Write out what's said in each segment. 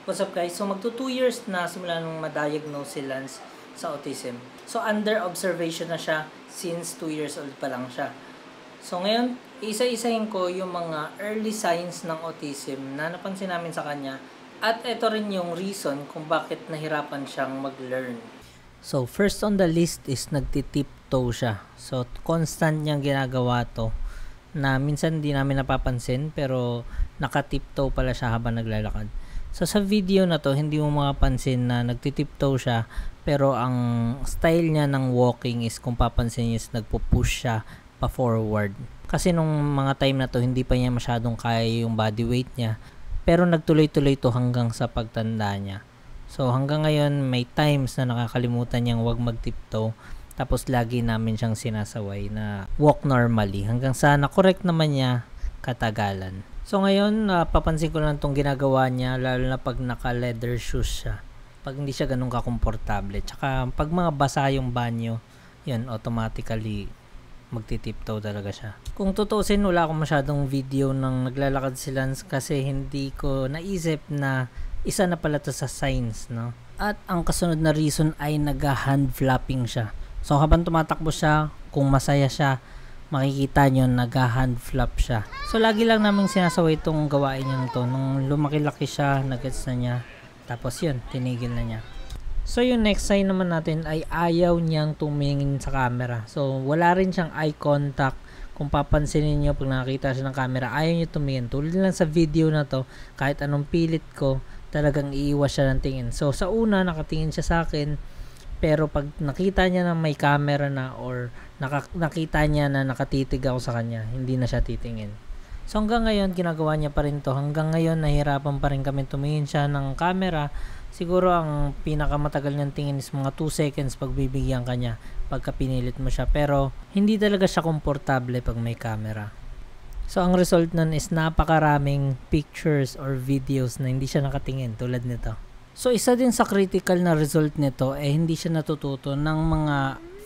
What's up guys? So magto 2 years na simula nung ma-diagnose si Lance sa autism. So under observation na siya since 2 years old pa lang siya. So ngayon, isa-isahin ko yung mga early signs ng autism na napansin namin sa kanya. At ito rin yung reason kung bakit nahirapan siyang mag-learn. So first on the list is nagtitiptoe siya. So constant niyang ginagawa to na minsan hindi namin napapansin pero nakatiptoe pala siya habang naglalakad. So sa video na to, hindi mo makapansin na nagtitiptoe siya, pero ang style niya ng walking is, kung papansin niyo, is nagpo-push siya pa forward. Kasi nung mga time na to, hindi pa niya masyadong kaya yung body weight niya, pero nagtuloy-tuloy to hanggang sa pagtanda niya. So hanggang ngayon, may times na nakakalimutan niyang wag magtiptoe, tapos lagi namin siyang sinasaway na walk normally hanggang sa na-correct naman niya katagalan. So ngayon, papansin ko lang itong ginagawa niya, lalo na pag naka-leather shoes siya. Pag hindi siya ganun kakomportable. Tsaka pag mga basa yung banyo, yun, automatically magtitiptoe talaga siya. Kung tutusin, wala akong masyadong video ng naglalakad si Lance kasi hindi ko naisip na isa na pala to sa signs, no? At ang kasunod na reason ay nag-hand flapping siya. So habang tumatakbo siya, kung masaya siya, makikita nyo nag-hand flap siya. So lagi lang namin sinasaway itong gawain niya to. Nung lumaki-laki siya, nag-gets na niya. Tapos yun, tinigil na niya. So yung next sign naman natin ay ayaw niyang tumingin sa camera. So wala rin siyang eye contact. Kung papansinin niyo pag nakakita siya ng camera, ayaw niya tumingin. Tulad lang sa video na to, kahit anong pilit ko, talagang iiwas siya ng tingin. So sa una, nakatingin siya sa akin. Pero pag nakita niya na may camera na or nakita niya na nakatitig ako sa kanya, hindi na siya titingin. So hanggang ngayon, ginagawa niya pa rin to. Hanggang ngayon, nahirapan pa rin kami tumingin siya ng camera. Siguro ang pinakamatagal niyang tingin is mga 2 seconds pag bibigyan ka niya pagka pinilit mo siya. Pero hindi talaga siya komportable pag may camera. So ang result nun is napakaraming pictures or videos na hindi siya nakatingin tulad nito. So isa din sa critical na result nito hindi siya natututo ng mga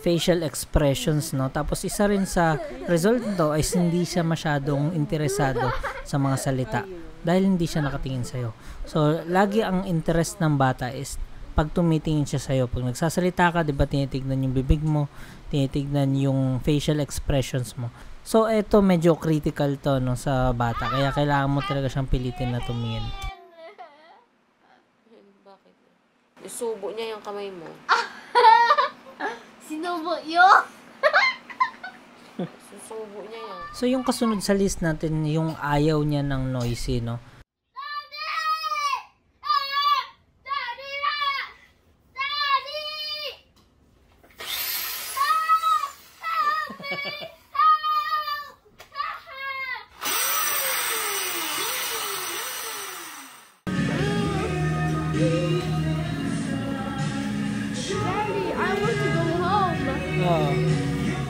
facial expressions, no? Tapos isa rin sa result nito ay hindi siya masyadong interesado sa mga salita dahil hindi siya nakatingin sa'yo. So lagi ang interest ng bata is pag tumitingin siya sa'yo. Pag nagsasalita ka, diba tinitignan yung bibig mo, tinitignan yung facial expressions mo. So eto medyo critical to, no, sa bata, kaya kailangan mo talaga siyang pilitin na tumingin. Isubo niya yung kamay mo. Sinubo yun? Susubo niya yan. So yung kasunod sa list natin, yung ayaw niya ng noisy, no?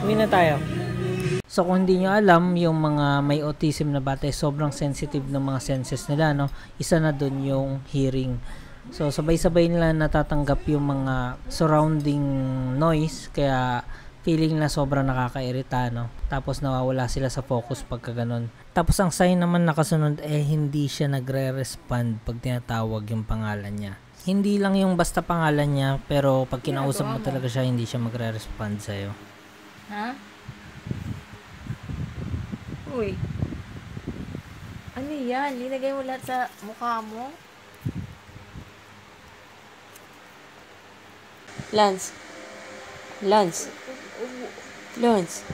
Uwi na tayo. So kung hindi nyo alam, yung mga may autism na bata sobrang sensitive ng mga senses nila, no? Isa na dun yung hearing. So sabay-sabay nila natatanggap yung mga surrounding noise, kaya feeling na sobrang nakakairita, no? Tapos nawawala sila sa focus pagka ganun. Tapos ang sign naman nakasunod hindi siya nagre-respond pag tinatawag yung pangalan niya. Hindi lang yung basta pangalan niya, pero pag kinausap mo talaga siya, hindi siya magre-respond sa'yo. Ha? Uy. Ano yan? Linagay mo lahat sa mukha mo? Lance. Lance. Lance.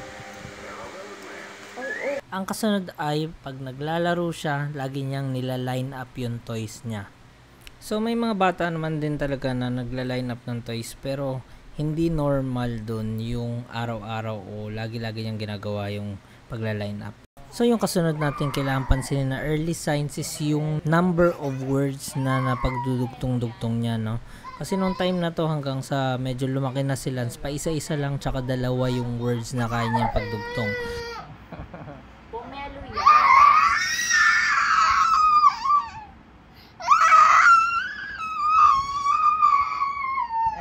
Ang kasunod ay pag naglalaro siya, lagi niyang nila-line up yung toys niya. So may mga bata naman din talaga na nagla-line up ng toys, pero hindi normal dun yung araw-araw o lagi-lagi niyang ginagawa yung pagla-line up. So yung kasunod natin kailangan pansinin na early signs is yung number of words na napagdudugtong-dugtong niya, no? Kasi nung time na to hanggang sa medyo lumaki na si Lance, pa isa-isa lang tsaka dalawa yung words na kaya niyang pagdugtong. Pomelo yan.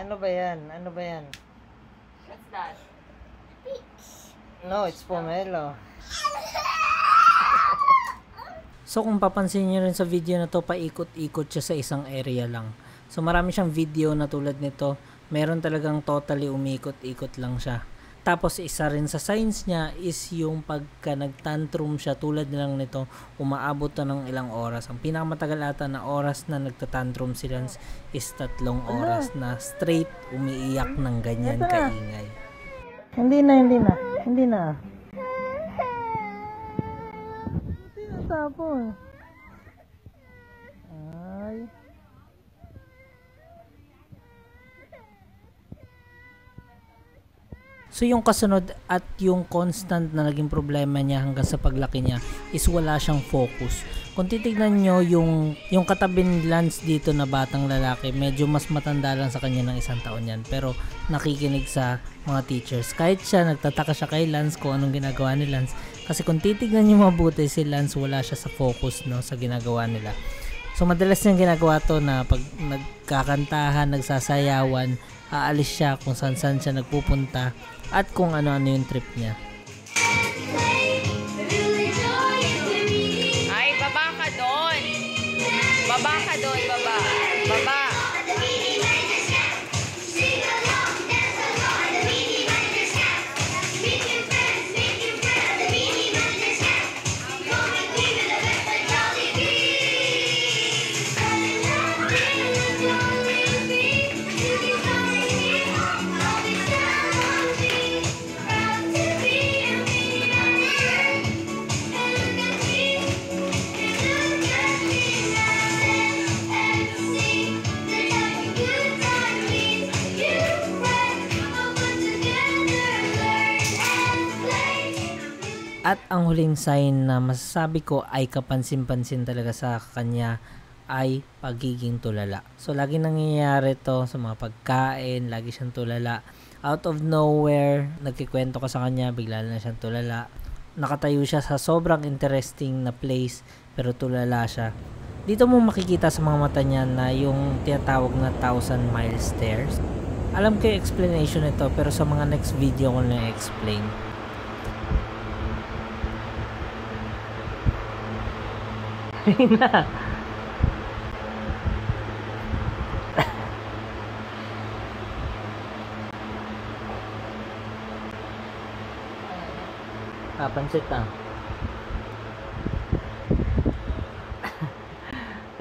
Ano ba yan? Ano ba yan? What's that? No, it's pomelo. So kung papansin niyo rin sa video na to, paikot-ikot siya sa isang area lang. So marami siyang video na tulad nito, meron talagang totally umikot-ikot lang siya. Tapos isa rin sa signs niya is yung pagka nagtantrum siya, tulad lang nito, umaabot na ng ilang oras. Ang pinakamatagal ata na oras na nagtatantrum si Lance is 3 oras na straight umiiyak ng ganyan kaingay. Hindi na. Tapon. Ay. So yung kasunod at yung constant na naging problema niya hanggang sa paglaki niya is wala siyang focus. Kung titignan nyo yung katabi ni Lance dito na batang lalaki, medyo mas matanda lang sa kanya ng 1 taon yan, pero nakikinig sa mga teachers. Kahit siya, nagtataka siya kay Lance kung anong ginagawa ni Lance. Kasi kung titignan nyo mabuti, si Lance wala siya sa focus, no, sa ginagawa nila. So madalas niyang ginagawa to na pag nagkakantahan, nagsasayawan, aalis siya kung saan siya nagpupunta at kung ano-ano yung trip niya. Ay, baba ka doon. Baba ka doon, baba. Baba. At ang huling sign na masasabi ko ay kapansin-pansin talaga sa kanya ay pagiging tulala. So lagi nangyayari to sa mga pagkain, lagi siyang tulala. Out of nowhere, nagkikwento ka sa kanya, bigla na siyang tulala. Nakatayo siya sa sobrang interesting na place pero tulala siya. Dito mo makikita sa mga mata niya na yung tinatawag na 1,000 mile stares. Alam ko yung explanation nito pero sa mga next video ko na explain. Na. Papansit ah.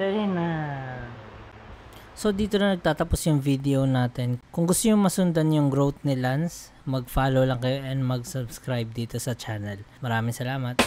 Dali na. So dito na nagtatapos yung video natin. Kung gusto nyo masundan yung growth ni Lance, mag-follow lang kayo and mag-subscribe dito sa channel. Maraming salamat.